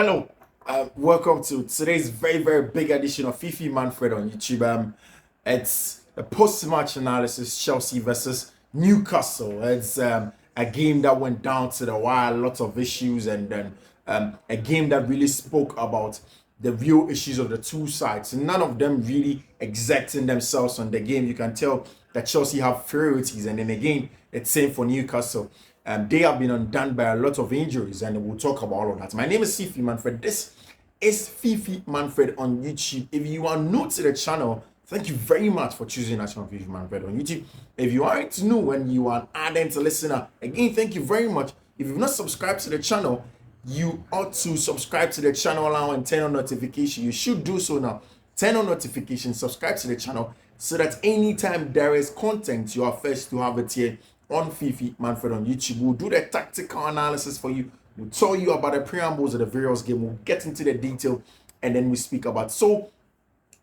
Hello, welcome to today's very big edition of Fiifi-Manfred on YouTube. It's a post-match analysis, Chelsea versus Newcastle. It's a game that went down to the wire, lots of issues, and then a game that really spoke about the real issues of the two sides. None of them really exacting themselves on the game. You can tell that Chelsea have priorities, and then again, it's same for Newcastle. They have been undone by a lot of injuries, and we'll talk about all of that. My name is Fiifi-Manfred. This is Fiifi-Manfred on YouTube. If you are new to the channel, thank you very much for choosing us on Fiifi-Manfred on YouTube. If you aren't new and you are an ardent listener, again, thank you very much. If you've not subscribed to the channel, you ought to subscribe to the channel now and turn on notification. You should do so now. Turn on notifications, subscribe to the channel so that anytime there is content, you are first to have it here on Fiifi-Manfred on YouTube. We'll do the tactical analysis for you. We'll tell you about the preambles of the various game. We'll get into the detail and then we speak about. So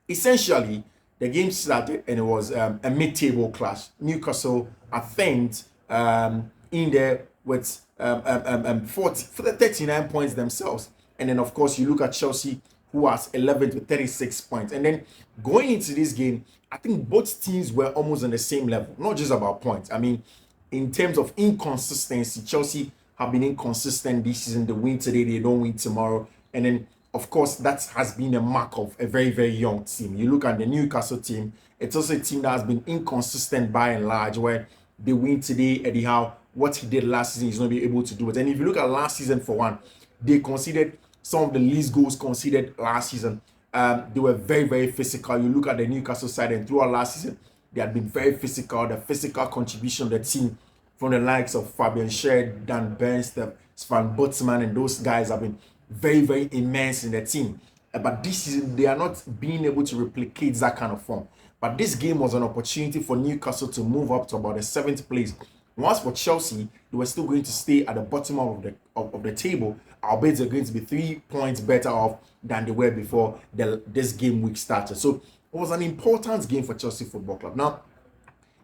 essentially, the game started and it was a mid-table clash. Newcastle, I think, in there with 39 points themselves. And then, of course, you look at Chelsea, who has 11 to 36 points. And then going into this game, I think both teams were almost on the same level, not just about points. I mean, in terms of inconsistency, Chelsea have been inconsistent this season. They win today, they don't win tomorrow. And then, of course, that has been a mark of a very young team. You look at the Newcastle team, it's also a team that has been inconsistent by and large, where they win today, Eddie Howe, what he did last season, he's not be able to do it. And if you look at last season, for one, they conceded some of the least goals conceded last season. They were very physical. You look at the Newcastle side, and throughout last season, they had been very physical. The physical contribution of the team from the likes of Fabian Schär, Dan Burns, Svan Botsman, and those guys have been very immense in the team. But this season, they are not being able to replicate that kind of form. But this game was an opportunity for Newcastle to move up to about the 7th place. Once for Chelsea, they were still going to stay at the bottom of the table. Albeit they're going to be 3 points better off than they were before this game week started. So it was an important game for Chelsea Football Club. Now,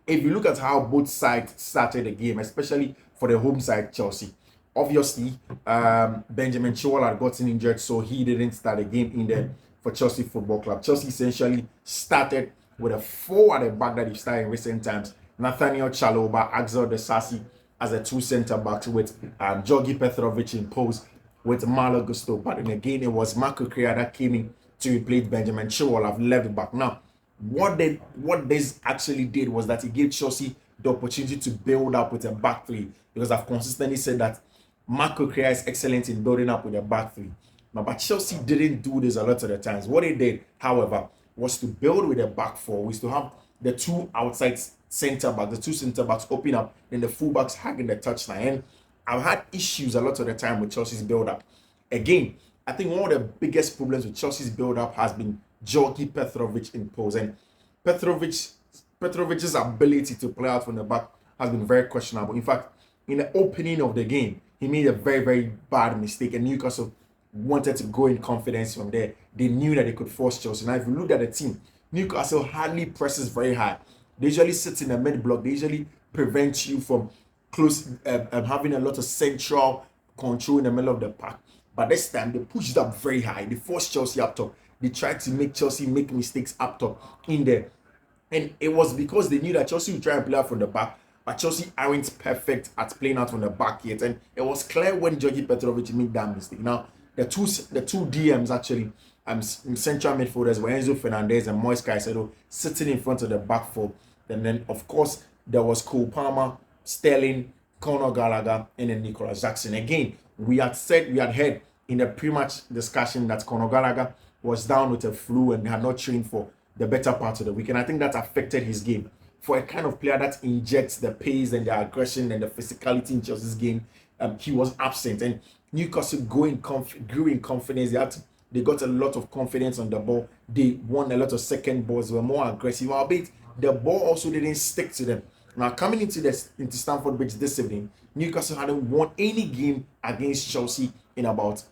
if you look at how both sides started the game, especially for the home side, Chelsea, obviously, Benjamin Chilwell had gotten injured, so he didn't start the game in there for Chelsea Football Club. Chelsea essentially started with a 4 at the back that he started in recent times. Nathaniel Chalobah, Axel Disasi as a 2 centre-backs with Georgi Petrovic in post with Malo Gusto. But then again, it was Marco Correa that came in to replace Benjamin Chilwell of left back. Now, what this actually did was that it gave Chelsea the opportunity to build up with a back three, because I've consistently said that Marco Correa is excellent in building up with a back three. Now, but Chelsea didn't do this a lot of the times. What they did, however, was to build with a back four, was to have the 2 outside centre-backs, the 2 centre-backs open up, then the full-backs hugging the touchline. And I've had issues a lot of the time with Chelsea's build-up. Again, I think one of the biggest problems with Chelsea's build-up has been Georgi Petrovic in pose. And Petrovic's ability to play out from the back has been very questionable. In fact, in the opening of the game, he made a very bad mistake, and Newcastle wanted to go in confidence from there. They knew that they could force Chelsea. Now, if you look at the team, Newcastle hardly presses very high. They usually sit in the mid block. They usually prevent you from having a lot of central control in the middle of the park. But this time, they pushed up very high. They forced Chelsea up top. They tried to make Chelsea make mistakes up top in there. And it was because they knew that Chelsea would try and play out from the back, but Chelsea aren't perfect at playing out from the back yet. And it was clear when Georgi Petrovic made that mistake. Now, the two DMs actually, central midfielders were Enzo Fernandez and Moise Caicedo sitting in front of the back four. And then, of course, there was Cole Palmer, Sterling, Conor Gallagher, and then Nicolas Jackson. Again, we had heard in the pre-match discussion that Conor Gallagher was down with a flu and had not trained for the better part of the week. And I think that affected his game. For a kind of player that injects the pace and the aggression and the physicality in Chelsea's game, he was absent. And Newcastle grew in confidence. They got a lot of confidence on the ball. They won a lot of second balls. They were more aggressive. Albeit the ball also didn't stick to them. Now, coming into Stamford Bridge this evening, Newcastle hadn't won any game against Chelsea in about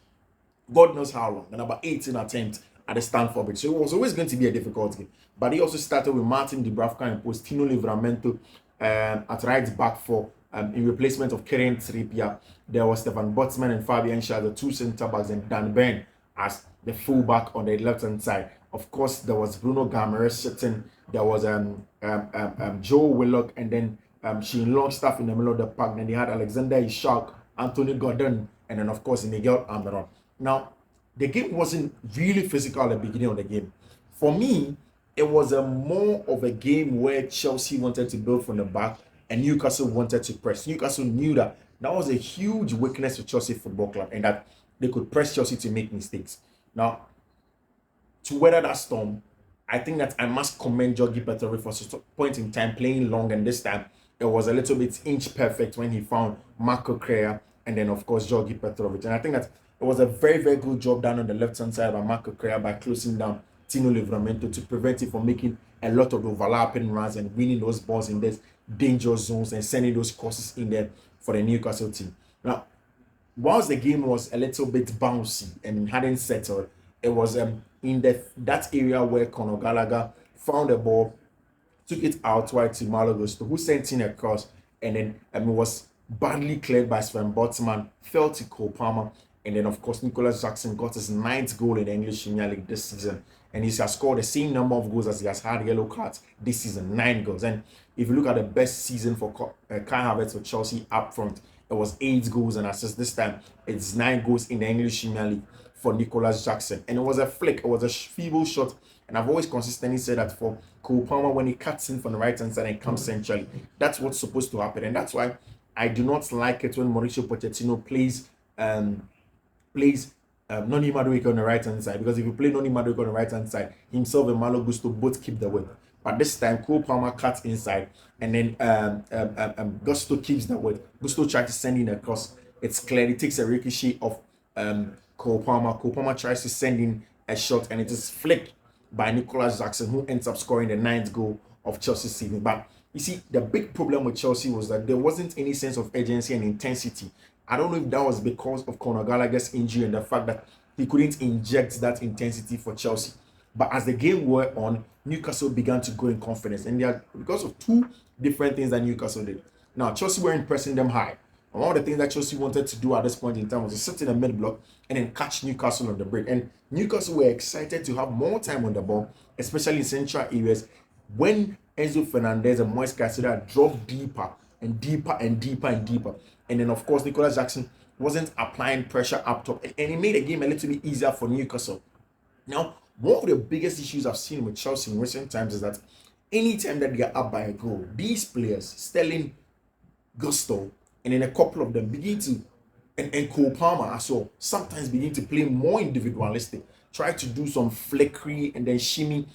God knows how long, and about 18 attempts at the Stamford Bridge. So it was always going to be a difficult game. But he also started with Martin Dubravka and Postino Livramento at right back for in replacement of Kieran Trippier. There was Stefan Botsman and Fabian Schär, the two centre backs, and Dan Burn as the fullback on the left hand side. Of course, there was Bruno Guimaraes sitting. There was Joe Willock, and then Shane Longstaff in the middle of the park. Then they had Alexander Isak, Anthony Gordon, and then of course Miguel Almiron. Now, the game wasn't really physical at the beginning of the game. For me, it was a more of a game where Chelsea wanted to build from the back and Newcastle wanted to press. Newcastle knew that that was a huge weakness for Chelsea Football Club and that they could press Chelsea to make mistakes. Now, to weather that storm, I think that I must commend Georgi Petrovic for a point in time playing long, and this time it was a little bit inch perfect when he found Marco Correa and then of course Georgi Petrovic. And I think that it was a very, very good job done on the left-hand side by Marco Correa by closing down Tino Livramento to prevent him from making a lot of overlapping runs and winning those balls in those dangerous zones and sending those crosses in there for the Newcastle team. Now, whilst the game was a little bit bouncy and hadn't settled, it was in that area where Conor Gallagher found the ball, took it out wide to Malo Gusto, who sent in a cross, and then it was badly cleared by Sven Botsman, fell to Cole Palmer, and then of course Nicholas Jackson got his 9th goal in the English Premier League this season, and he has scored the same number of goals as he has had yellow cards this season, 9 goals. And if you look at the best season for Kai Havertz for Chelsea up front, it was 8 goals and assists. This time it's 9 goals in the English Premier League for Nicholas Jackson, and it was a flick, it was a feeble shot. And I've always consistently said that for Cole Palmer, when he cuts in from the right hand side and comes centrally, that's what's supposed to happen. And that's why I do not like it when Mauricio Pochettino plays Noni Madueke on the right hand side, because if you play Noni Madueke on the right hand side, himself and Malo Gusto both keep the width. But this time Cole Palmer cuts inside, and then Gusto keeps the width. Gusto tries to send in a cross. It's clear. He takes a ricochet of Cole Palmer. Cole Palmer tries to send in a shot, and it is flicked by Nicholas Jackson, who ends up scoring the 9th goal of Chelsea's season. But you see, the big problem with Chelsea was that there wasn't any sense of urgency and intensity. I don't know if that was because of Conor Gallagher's injury and the fact that he couldn't inject that intensity for Chelsea. But as the game went on, Newcastle began to go in confidence, and they are because of 2 different things that Newcastle did. Now, Chelsea weren't pressing them high. And one of the things that Chelsea wanted to do at this point in time was to sit in the mid block and then catch Newcastle on the break. And Newcastle were excited to have more time on the ball, especially in central areas, when Enzo Fernandez and Moise Caicedo dropped deeper and deeper and deeper and deeper. And then, of course, Nicholas Jackson wasn't applying pressure up top, and it made the game a little bit easier for Newcastle. Now, one of the biggest issues I've seen with Chelsea in recent times is that anytime that they are up by a goal, these players, Sterling, Gusto, and then a couple of them begin to, and Cole Palmer as well, sometimes begin to play more individualistic, try to do some flickery and then shimmy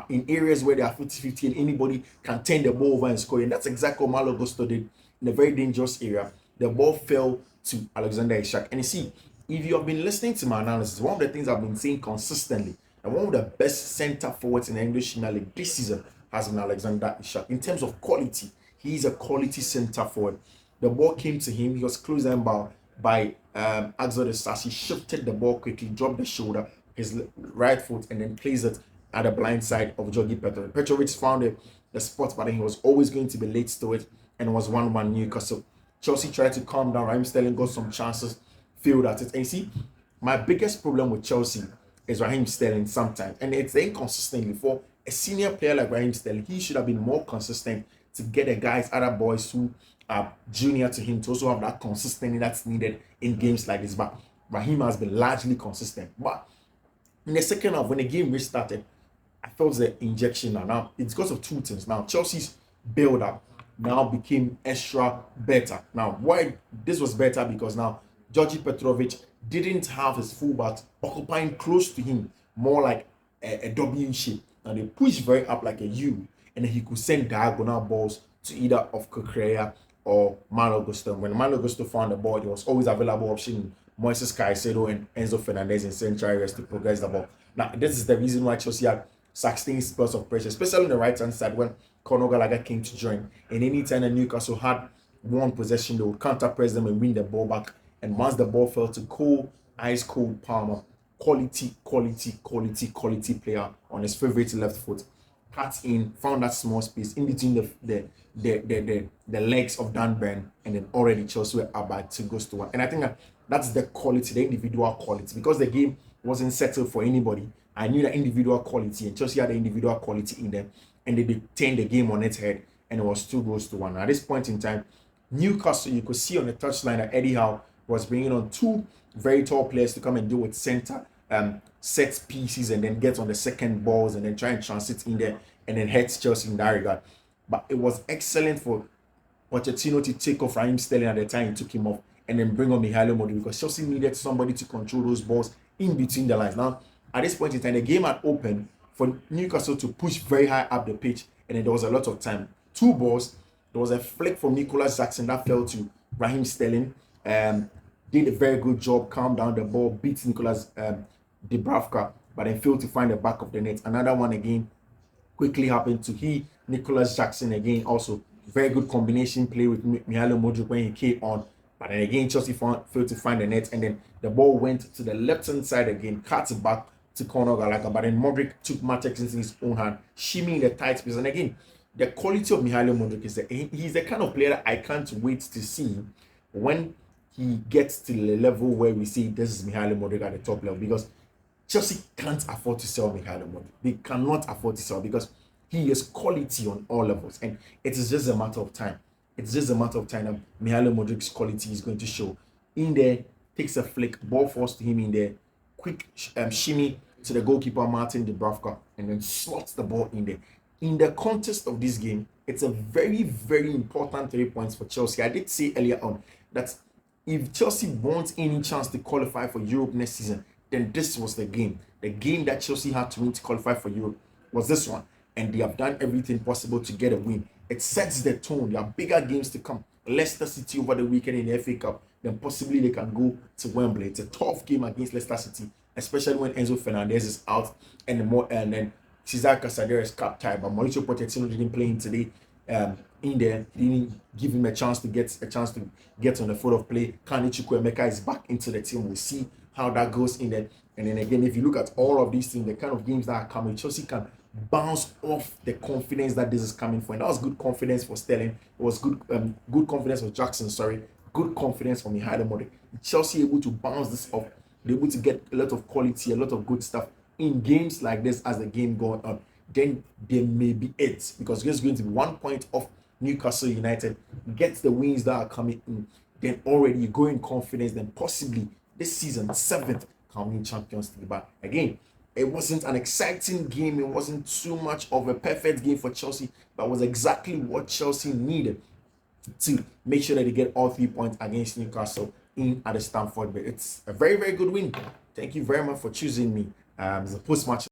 in areas where they are 50-50 and anybody can turn the ball over and score. And that's exactly what Malo Gusto did in a very dangerous area. The ball fell to Alexander Isak. And you see, if you have been listening to my analysis, one of the things I've been saying consistently, and one of the best centre forwards in the English Premier League this season has been Alexander Isak. In terms of quality, he's a quality centre forward. The ball came to him, he was closed down by Axel Disasi, shifted the ball quickly, dropped the shoulder, his right foot, and then placed it at the blind side of Georgi Petrovic. Petrovic found the spot, but then he was always going to be late to it, and it was 1-1 Newcastle. Chelsea tried to calm down. Raheem Sterling got some chances, failed at it. And you see, my biggest problem with Chelsea is Raheem Sterling sometimes, and it's inconsistently. For a senior player like Raheem Sterling, he should have been more consistent to get the guys, other boys who are junior to him, to also have that consistency that's needed in games like this. But Raheem has been largely consistent. But in the second half, when the game restarted, I felt the injection now it's because of 2 things. Now, Chelsea's build-up now became extra better. Now, why this was better? Because now Georgi Petrovic didn't have his fullback occupying close to him, more like a W shape. Now, they pushed very up like a U, and then he could send diagonal balls to either of Correa or Malo Gusto. When Malo Gusto found the ball, there was always available option Moises Caicedo and Enzo Fernandez in central areas to progress the ball. Now, this is the reason why Chelsea had 16 spells of pressure, especially on the right-hand side when Conor Gallagher came to join. And anytime that Newcastle had one possession, they would counter-press them and win the ball back. And once the ball fell to ice cold Palmer, quality player on his favorite left foot, cut in, found that small space in between the legs of Dan Burn, and then already Chelsea were about 2-1. And I think that's the quality, the individual quality, because the game wasn't settled for anybody. I knew the individual quality, and Chelsea had the individual quality in them, and they turned the game on its head, and it was 2-1. At this point in time, Newcastle, you could see on the touchline that Eddie Howe was bringing on two very tall players to come and deal with center set pieces, and then get on the second balls, and then try and transit in there, and then hurt Chelsea in that regard. But it was excellent for Pochettino to take off Raheem Sterling at the time he took him off, and then bring on Mihailo Modric, because Chelsea needed somebody to control those balls in between the lines. Now, at this point in time, the game had opened for Newcastle to push very high up the pitch, and then there was a lot of time. Two balls. There was a flick from Nicolas Jackson that fell to Raheem Sterling. Did a very good job, calmed down the ball, beat Nicolas Dubravka, but then failed to find the back of the net. Another one again quickly happened to Nicolas Jackson again. Also, very good combination play with Mihailo Modric when he came on. But then again, Chelsea failed to find the net, and then the ball went to the left-hand side again, cut back to Conor Gallagher. But then Modric took matters into his own hand, shimmying the tight space. And again, the quality of Mihailo Modric is that he's the kind of player that I can't wait to see when he gets to the level where we see this is Mihailo Modric at the top level, because Chelsea can't afford to sell Mihailo Modric. They cannot afford to sell, because he is quality on all levels, and it is just a matter of time. It's just a matter of time that Mihailo Modric's quality is going to show. In there, takes a flick, ball forced to him in there, quick shimmy to the goalkeeper Martin Dubravka, and then slots the ball in there. In the context of this game, it's a very, very important 3 points for Chelsea. I did say earlier on that if Chelsea wants any chance to qualify for Europe next season, then this was the game. The game that Chelsea had to win to qualify for Europe was this one. And they have done everything possible to get a win. It sets the tone. There are bigger games to come. Leicester City over the weekend in the FA Cup. Then possibly they can go to Wembley. It's a tough game against Leicester City, especially when Enzo Fernandez is out, and then Cesar Casadero is cap tied, but Mauricio Pochettino didn't play him today. In there, he didn't give him a chance to get on the foot of play. Kane Chukwuemeka is back into the team. We'll see how that goes in there. And then again, if you look at all of these things, the kind of games that are coming, Chelsea can bounce off the confidence that this is coming for. And that was good confidence for Sterling. It was good confidence for Jackson. Good confidence for Mihailo Modric. Chelsea able to bounce this off. They're able to get a lot of quality, a lot of good stuff in games like this as the game going on. Then there may be it, because there's going to be 1 point off Newcastle United. Get the wins that are coming in, then already you go in confidence. Then possibly this season 7th coming Champions League. But again, it wasn't an exciting game. It wasn't too much of a perfect game for Chelsea, but was exactly what Chelsea needed to make sure that they get all 3 points against Newcastle in at the Stamford Bridge. It's a very, very good win. Thank you very much for choosing me as a post-match